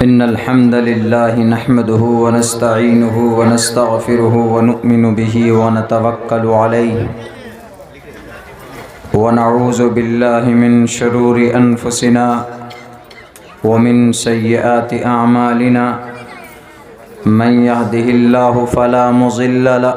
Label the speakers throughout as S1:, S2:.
S1: إن الحمد لله نحمده ونستعينه ونستغفره ونؤمن به ونتوكل عليه ونعوذ بالله من شرور أنفسنا ومن سيئات أعمالنا من يهده الله فلا مضل له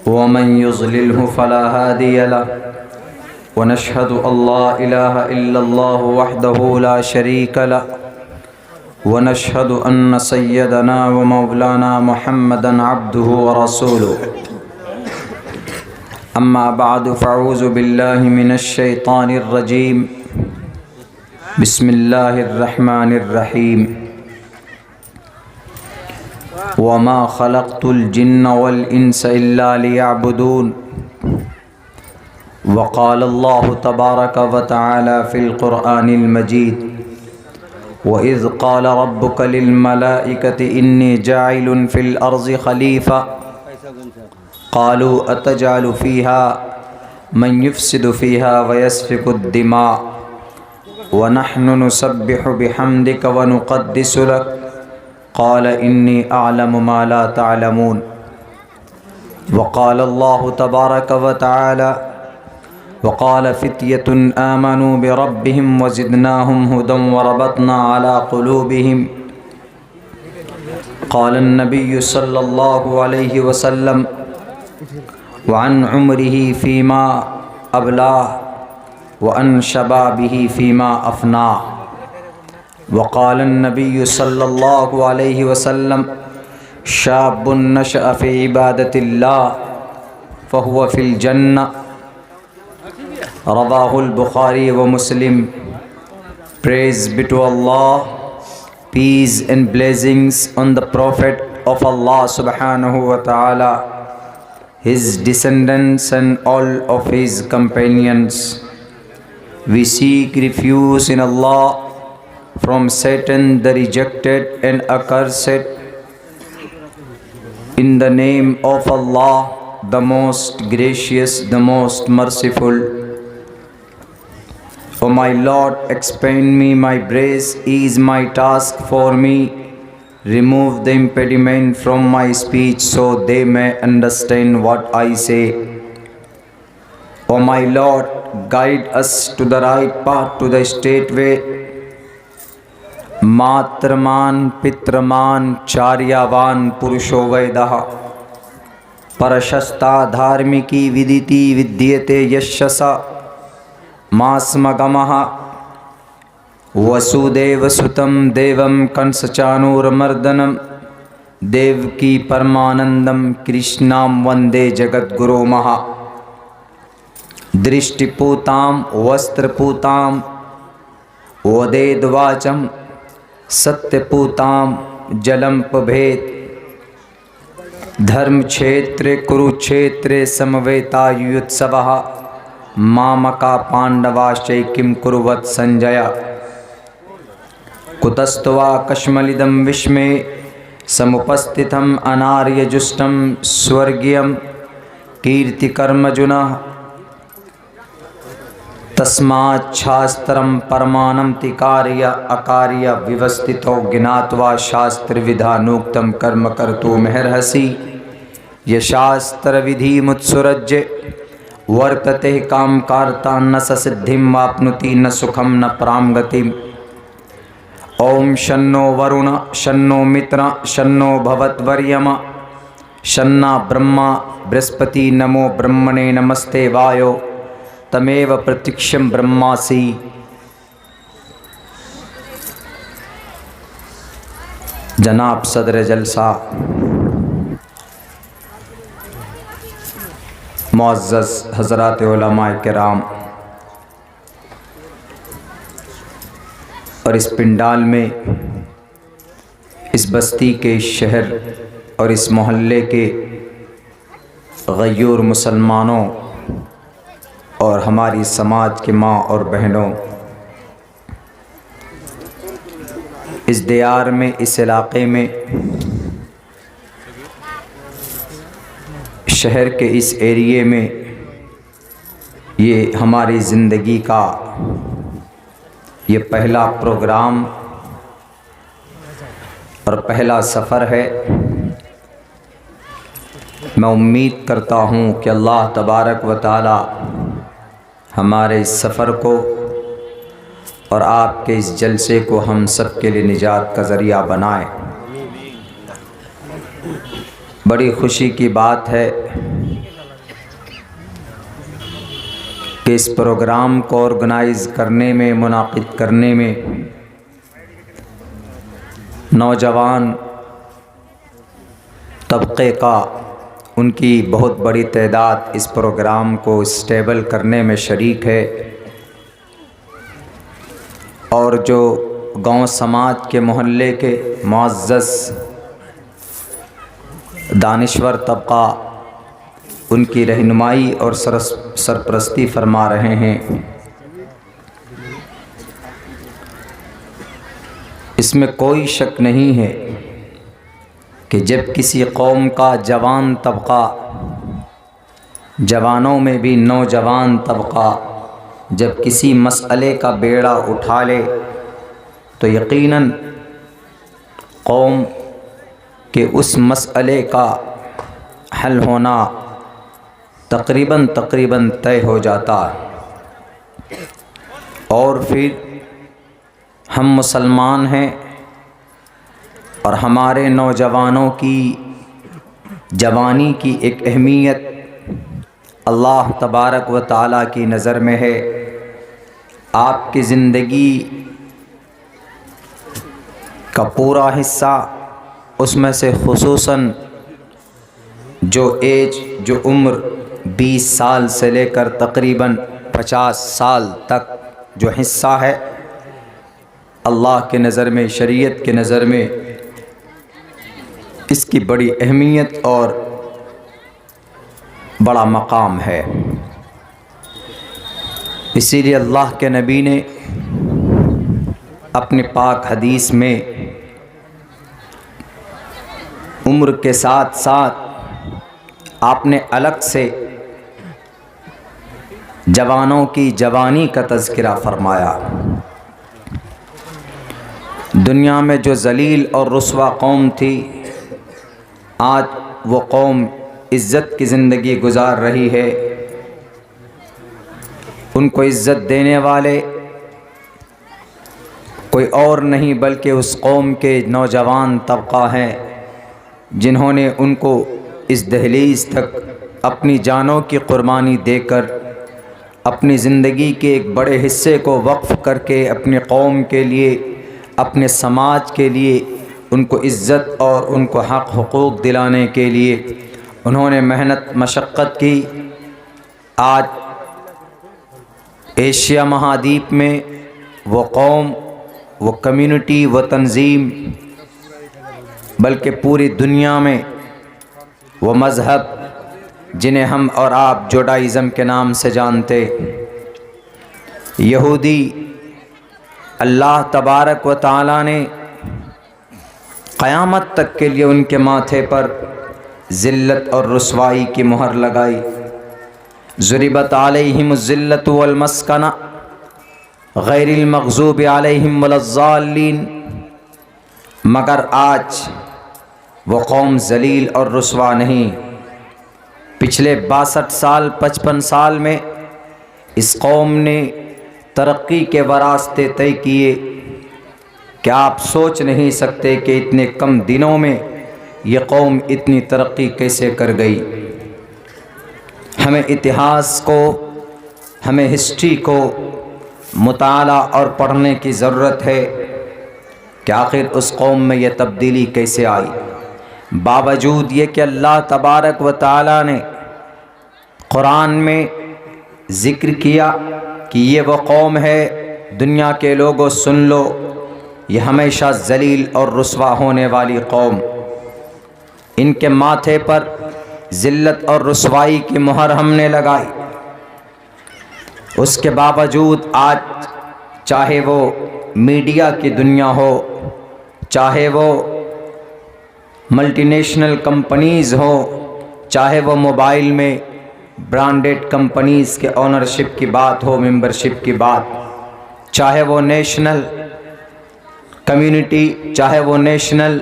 S1: ومن يضلله فلا هادي له ونشهد أن لا إله إلا الله وحده لا شريك له ونشهد أن سيدنا ومولانا محمدا عبده ورسوله أما بعد فأعوذ بالله من الشيطان الرجيم بسم الله الرحمن الرحيم وما خلقت الجن والإنس إلا ليعبدون وقال الله تبارك وتعالى في القرآن المجيد وإذ قال ربك للملائكة إني جاعل في الأرض خليفة قالوا أتجعل فيها من يفسد فيها ويسفك الدماء ونحن نسبح بحمدك ونقدس لك قال إني أعلم ما لا تعلمون وقال الله تبارك وتعالى وقال فتية آمنوا بربهم وزدناهم هدى وربطنا على قلوبهم قال النبي صلى الله عليه وسلم وعن عمره فيما أبلاه وعن شبابه فيما أفناه وقال النبي صلى الله عليه وسلم شاب نشأ في عبادة الله فهو في الجنة رواه البخاری و مسلم. Praise be to Allah, peace and blessings on the Prophet of Allah subhanahu wa ta'ala, his descendants and all of his companions. We seek refuge in Allah from Satan the rejected and accursed. In the name of Allah, the most gracious, the most merciful. O my Lord, expand me my grace, ease my task for me, remove the impediment from my speech so they may understand what I say. O my Lord, guide us to the right path, to the straight way. Matraman Pitraman Charyavan Purusho Vedaha Parashasta Dharmiki Viditi Vidyate Yashasa Masmagamaha Vasudeva Sutam Devam Kansachanuramardanam Devki Paramanandam Krishnam Vande Jagadguru Maha Drishtiputam Vastraputam Vadedvacham Satyaputam Jalam Pabhet Dharm Kshetre Kurukshetre Samaveta Yutsavaha Mamaka Pandavashay Kim Kuruvat Sanjaya Kutastva Kashmalidam Vishme Samupastitham Anarya Justam Swargiyam Kirti Karmajuna Tasmat Shastram Paramanam Tikarya Akarya Vivastito Ginatva Shastra Vidhanuktam Karma Kartu Meherhasi Yashastra Vidhi Mutsurajje Vartate Kam Karta Nasa Siddhim Vapnuti Na Sukham Na Pramgatim Om Shanno Varuna Shanno Mitra Shanno Bhavat Varyama Shanna Brahma Brihaspati Namo Brahmane Namaste Vayo Tameva Pratiksham Brahmasi. Janab Sadr Jalsa معزز حضرات علماء کرام اور اس پنڈال میں اس بستی کے اس شہر اور اس محلے کے غیور مسلمانوں اور ہماری سماج کے ماں اور بہنوں، اس دیار میں، اس علاقے میں، شہر کے اس ایریے میں یہ ہماری زندگی کا یہ پہلا پروگرام اور پہلا سفر ہے۔ میں امید کرتا ہوں کہ اللہ تبارک و تعالی ہمارے اس سفر کو اور آپ کے اس جلسے کو ہم سب کے لیے نجات کا ذریعہ بنائے۔ بڑی خوشی کی بات ہے کہ اس پروگرام کو آرگنائز کرنے میں، منعقد کرنے میں نوجوان طبقے کا ان کی بہت بڑی تعداد اس پروگرام کو اسٹیبل کرنے میں شریک ہے، اور جو گاؤں سماج کے محلے کے معزز دانشور طبقہ ان کی رہنمائی اور سرپرستی فرما رہے ہیں۔ اس میں کوئی شک نہیں ہے کہ جب کسی قوم کا جوان طبقہ، جوانوں میں بھی نوجوان طبقہ جب کسی مسئلے کا بیڑا اٹھا لے تو یقیناً قوم کے اس مسئلے کا حل ہونا تقریباً طے ہو جاتا ہے۔ اور پھر ہم مسلمان ہیں اور ہمارے نوجوانوں کی جوانی کی ایک اہمیت اللہ تبارک و تعالیٰ کی نظر میں ہے۔ آپ کی زندگی کا پورا حصہ، اس میں سے خصوصاً جو عمر 20 سال سے لے کر تقریباً 50 سال تک جو حصہ ہے، اللہ کے نظر میں، شریعت کے نظر میں اس کی بڑی اہمیت اور بڑا مقام ہے۔ اسی لیے اللہ کے نبی نے اپنے پاک حدیث میں عمر کے ساتھ ساتھ آپ نے الگ سے جوانوں کی جوانی کا تذکرہ فرمایا۔ دنیا میں جو ذلیل اور رسوا قوم تھی، آج وہ قوم عزت کی زندگی گزار رہی ہے۔ ان کو عزت دینے والے کوئی اور نہیں بلکہ اس قوم کے نوجوان طبقہ ہیں، جنہوں نے ان کو اس دہلیز تک اپنی جانوں کی قربانی دے کر، اپنی زندگی کے ایک بڑے حصے کو وقف کر کے اپنی قوم کے لیے، اپنے سماج کے لیے ان کو عزت اور ان کو حق حقوق دلانے کے لیے انہوں نے محنت مشقت کی۔ آج ایشیا مہادیپ میں وہ قوم، وہ کمیونٹی، وہ تنظیم، بلکہ پوری دنیا میں وہ مذہب جنہیں ہم اور آپ جوڈائزم کے نام سے جانتے، یہودی، اللہ تبارک و تعالیٰ نے قیامت تک کے لیے ان کے ماتھے پر ذلت اور رسوائی کی مہر لگائی۔ ضربت علیہم الذلۃ والمسکنہ غیر المغضوب علیہم ولا الضالین۔ مگر آج وہ قوم ذلیل اور رسوا نہیں۔ پچھلے 62 سال 55 سال میں اس قوم نے ترقی کے راستے طے کیے کہ آپ سوچ نہیں سکتے کہ اتنے کم دنوں میں یہ قوم اتنی ترقی کیسے کر گئی۔ ہمیں اتہاس کو، ہمیں ہسٹری کو مطالعہ اور پڑھنے کی ضرورت ہے کہ آخر اس قوم میں یہ تبدیلی کیسے آئی۔ باوجود یہ کہ اللہ تبارک و تعالیٰ نے قرآن میں ذکر کیا کہ یہ وہ قوم ہے، دنیا کے لوگوں سن لو، یہ ہمیشہ ذلیل اور رسوا ہونے والی قوم، ان کے ماتھے پر ذلت اور رسوائی کی مہر ہم نے لگائی۔ اس کے باوجود آج چاہے وہ میڈیا کی دنیا ہو، چاہے وہ ملٹی نیشنل کمپنیز ہو، چاہے وہ موبائل میں برانڈڈ کمپنیز کے اونرشپ کی بات ہو، ممبرشپ کی بات، چاہے وہ نیشنل کمیونٹی، چاہے وہ نیشنل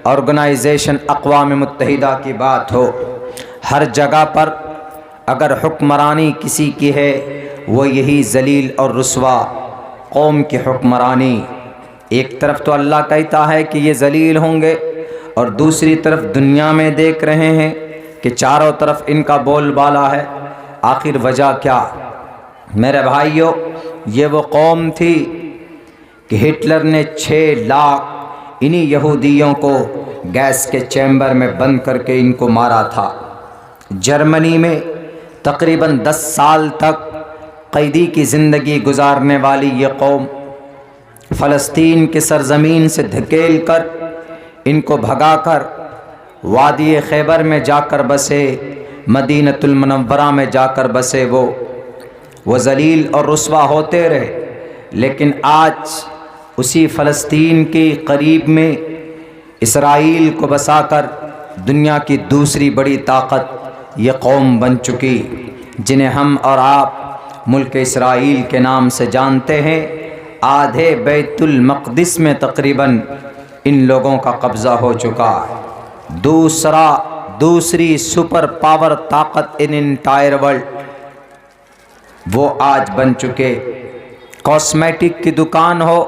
S1: آرگنائزیشن اقوام متحدہ کی بات ہو، ہر جگہ پر اگر حکمرانی کسی کی ہے وہ یہی ذلیل اور رسوا قوم کی حکمرانی۔ ایک طرف تو اللہ کہتا ہے کہ یہ ذلیل ہوں گے، اور دوسری طرف دنیا میں دیکھ رہے ہیں کہ چاروں طرف ان کا بول بالا ہے۔ آخر وجہ کیا؟ میرے بھائیوں، یہ وہ قوم تھی کہ ہٹلر نے 6 لاکھ انہی یہودیوں کو گیس کے چیمبر میں بند کر کے ان کو مارا تھا۔ جرمنی میں تقریباً 10 سال تک قیدی کی زندگی گزارنے والی یہ قوم فلسطین کی سرزمین سے دھکیل کر ان کو بھگا کر وادی خیبر میں جا کر بسے، مدینۃ المنورہ میں جا کر بسے۔ وہ ذلیل اور رسوا ہوتے رہے، لیکن آج اسی فلسطین کے قریب میں اسرائیل کو بسا کر دنیا کی دوسری بڑی طاقت یہ قوم بن چکی، جنہیں ہم اور آپ ملک اسرائیل کے نام سے جانتے ہیں۔ آدھے بیت المقدس میں تقریباً ان لوگوں کا قبضہ ہو چکا ہے۔ دوسری سپر پاور طاقت ان انٹائر ورلڈ وہ آج بن چکے۔ کاسمیٹک کی دکان ہو،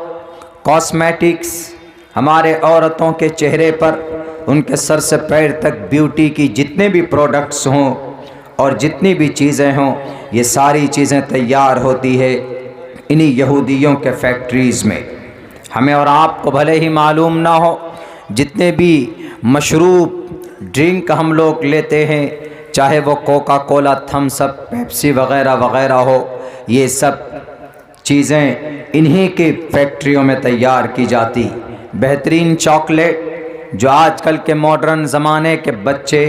S1: کاسمیٹکس، ہمارے عورتوں کے چہرے پر ان کے سر سے پیر تک بیوٹی کی جتنے بھی پروڈکٹس ہوں اور جتنی بھی چیزیں ہوں، یہ ساری چیزیں تیار ہوتی ہے انہی یہودیوں کے فیکٹریز میں۔ ہمیں اور آپ کو بھلے ہی معلوم نہ ہو، جتنے بھی مشروب ڈرنک ہم لوگ لیتے ہیں، چاہے وہ کوکا کولا، تھمس اپ، پیپسی وغیرہ وغیرہ ہو، یہ سب چیزیں انہی کی فیکٹریوں میں تیار کی جاتی۔ بہترین چاکلیٹ جو آج کل کے ماڈرن زمانے کے بچے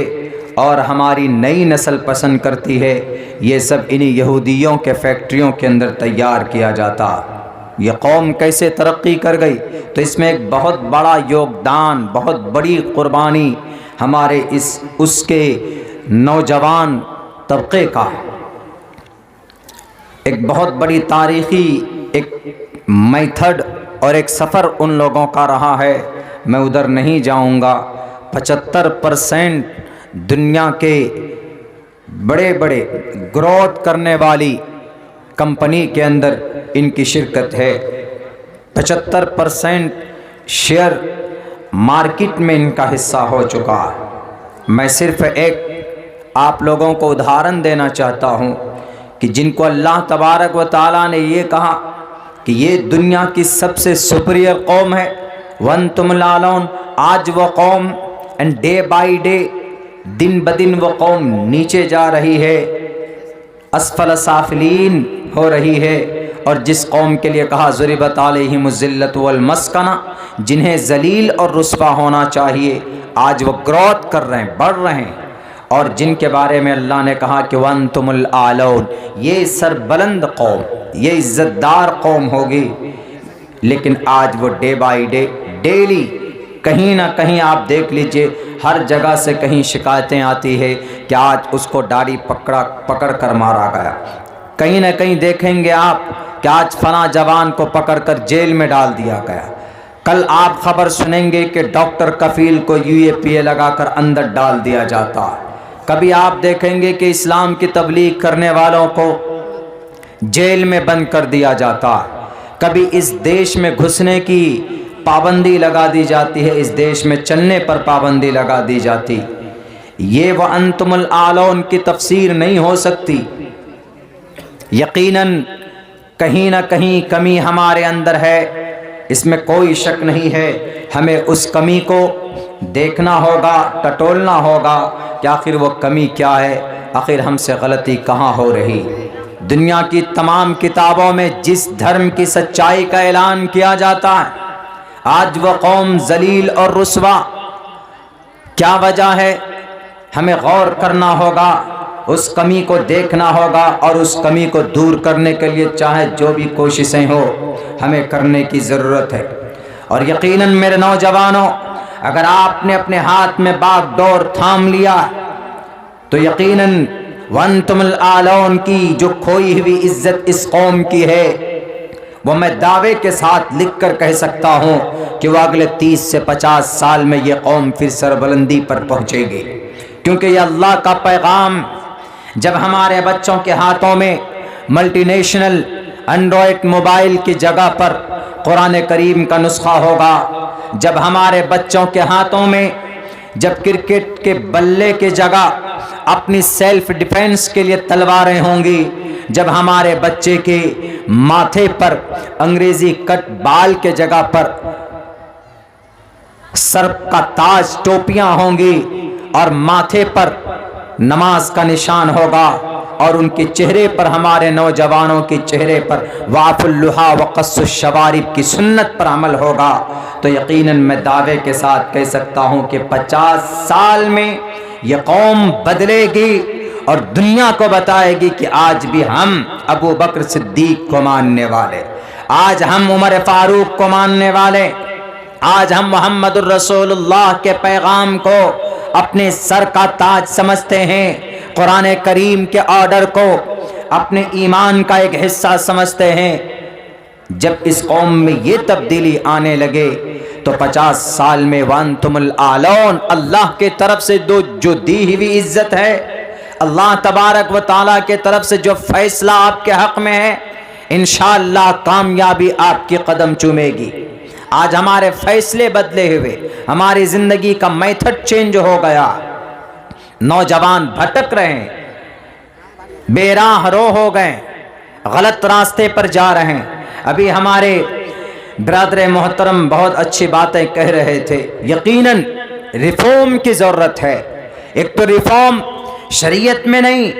S1: اور ہماری نئی نسل پسند کرتی ہے، یہ سب انہی یہودیوں کے فیکٹریوں کے اندر تیار کیا جاتا۔ یہ قوم کیسے ترقی کر گئی؟ تو اس میں ایک بہت بڑا یوگدان، بہت بڑی قربانی ہمارے اس کے نوجوان طبقے کا، ایک بہت بڑی تاریخی ایک میتھڈ اور ایک سفر ان لوگوں کا رہا ہے۔ میں ادھر نہیں جاؤں گا۔ 75% دنیا کے بڑے بڑے گروتھ کرنے والی کمپنی کے اندر ان کی شرکت ہے۔ 75% شیئر مارکیٹ میں ان کا حصہ ہو چکا ہے۔ میں صرف ایک آپ لوگوں کو ادھارن دینا چاہتا ہوں کہ جن کو اللہ تبارک و تعالیٰ نے یہ کہا کہ یہ دنیا کی سب سے سپیریئر قوم ہے، وَأَنْتُمُ الْأَعْلَوْنَ، آج وہ قوم اینڈ ڈے بائی ڈے، دن بدن وہ قوم نیچے جا رہی ہے، اسفل سافلین ہو رہی ہے۔ اور جس قوم کے لیے کہا ضربت علیہم الذلۃ والمسکنہ، جنہیں ذلیل اور رسوا ہونا چاہیے، آج وہ گروتھ کر رہے ہیں، بڑھ رہے ہیں۔ اور جن کے بارے میں اللہ نے کہا کہ وَأَنْتُمُ الْأَعْلَوْنَ، یہ سربلند قوم، یہ عزت دار قوم ہوگی، لیکن آج وہ ڈے بائی ڈے، ڈیلی کہیں نہ کہیں آپ دیکھ لیجئے، ہر جگہ سے کہیں شکایتیں آتی ہے کہ آج اس کو داڑھی پکڑ کر مارا گیا۔ کہیں نہ کہیں دیکھیں گے آپ کہ آج فلاں جوان کو پکڑ کر جیل میں ڈال دیا گیا۔ کل آپ خبر سنیں گے کہ ڈاکٹر کفیل کو UAPA لگا کر اندر ڈال دیا جاتا۔ کبھی آپ دیکھیں گے کہ اسلام کی تبلیغ کرنے والوں کو جیل میں بند کر دیا جاتا۔ کبھی اس دیش میں گھسنے کی پابندی لگا دی جاتی ہے، اس دیش میں چلنے پر پابندی لگا دی جاتی۔ یہ وَأَنْتُمُ الْأَعْلَوْنَ کی تفسیر نہیں ہو سکتی۔ یقیناً کہیں نہ کہیں کمی ہمارے اندر ہے، اس میں کوئی شک نہیں ہے۔ ہمیں اس کمی کو دیکھنا ہوگا، ٹٹولنا ہوگا کہ آخر وہ کمی کیا ہے، آخر ہم سے غلطی کہاں ہو رہی۔ دنیا کی تمام کتابوں میں جس دھرم کی سچائی کا اعلان کیا جاتا ہے، آج وہ قوم ذلیل اور رسوا، کیا وجہ ہے؟ ہمیں غور کرنا ہوگا، اس کمی کو دیکھنا ہوگا، اور اس کمی کو دور کرنے کے لیے چاہے جو بھی کوششیں ہو ہمیں کرنے کی ضرورت ہے۔ اور یقیناً میرے نوجوانوں، اگر آپ نے اپنے ہاتھ میں باغ ڈور تھام لیا تو یقیناً وَأَنْتُمُ الْأَعْلَوْنَ کی جو کھوئی ہوئی عزت اس قوم کی ہے، وہ میں دعوے کے ساتھ لکھ کر کہہ سکتا ہوں کہ وہ اگلے 30 سے 50 سال میں یہ قوم پھر سربلندی پر پہنچے گی، کیونکہ یہ اللہ کا پیغام جب ہمارے بچوں کے ہاتھوں میں ملٹی نیشنل اینڈرائڈ موبائل کی جگہ پر قرآن کریم کا نسخہ ہوگا، جب ہمارے بچوں کے ہاتھوں میں جب کرکٹ کے بلے کے جگہ اپنی سیلف ڈیفینس کے لیے تلواریں ہوں گی، جب ہمارے بچے کے ماتھے پر انگریزی کٹ بال کے جگہ پر سر کا تاج ٹوپیاں ہوں گی اور ماتھے پر نماز کا نشان ہوگا اور ان کے چہرے پر، ہمارے نوجوانوں کے چہرے پر وعف اللحا وقص الشوارب کی سنت پر عمل ہوگا، تو یقیناً میں دعوے کے ساتھ کہہ سکتا ہوں کہ 50 سال میں یہ قوم بدلے گی اور دنیا کو بتائے گی کہ آج بھی ہم ابو بکر صدیق کو ماننے والے، آج ہم عمر فاروق کو ماننے والے، آج ہم محمد الرسول اللہ کے پیغام کو اپنے سر کا تاج سمجھتے ہیں، قرآن کریم کے آرڈر کو اپنے ایمان کا ایک حصہ سمجھتے ہیں۔ جب اس قوم میں یہ تبدیلی آنے لگے تو 50 سال میں وانتم الاعلون، اللہ کے طرف سے جو دی ہوئی عزت ہے، اللہ تبارک و تعالیٰ کے طرف سے جو فیصلہ آپ کے حق میں ہے، انشاءاللہ کامیابی آپ کی قدم چومے گی۔ آج ہمارے فیصلے بدلے ہوئے، ہماری زندگی کا میتھڈ چینج ہو گیا، نوجوان بھٹک رہے ہیں، بے راہ رو ہو گئے، غلط راستے پر جا رہے ہیں۔ ابھی ہمارے برادر محترم بہت اچھی باتیں کہہ رہے تھے، یقیناً ریفارم کی ضرورت ہے۔ ایک تو ریفارم شریعت میں نہیں،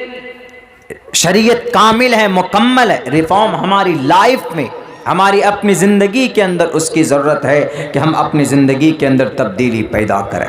S1: شریعت کامل ہے، مکمل ہے، ریفارم ہماری لائف میں، ہماری اپنی زندگی کے اندر اس کی ضرورت ہے کہ ہم اپنی زندگی کے اندر تبدیلی پیدا کریں۔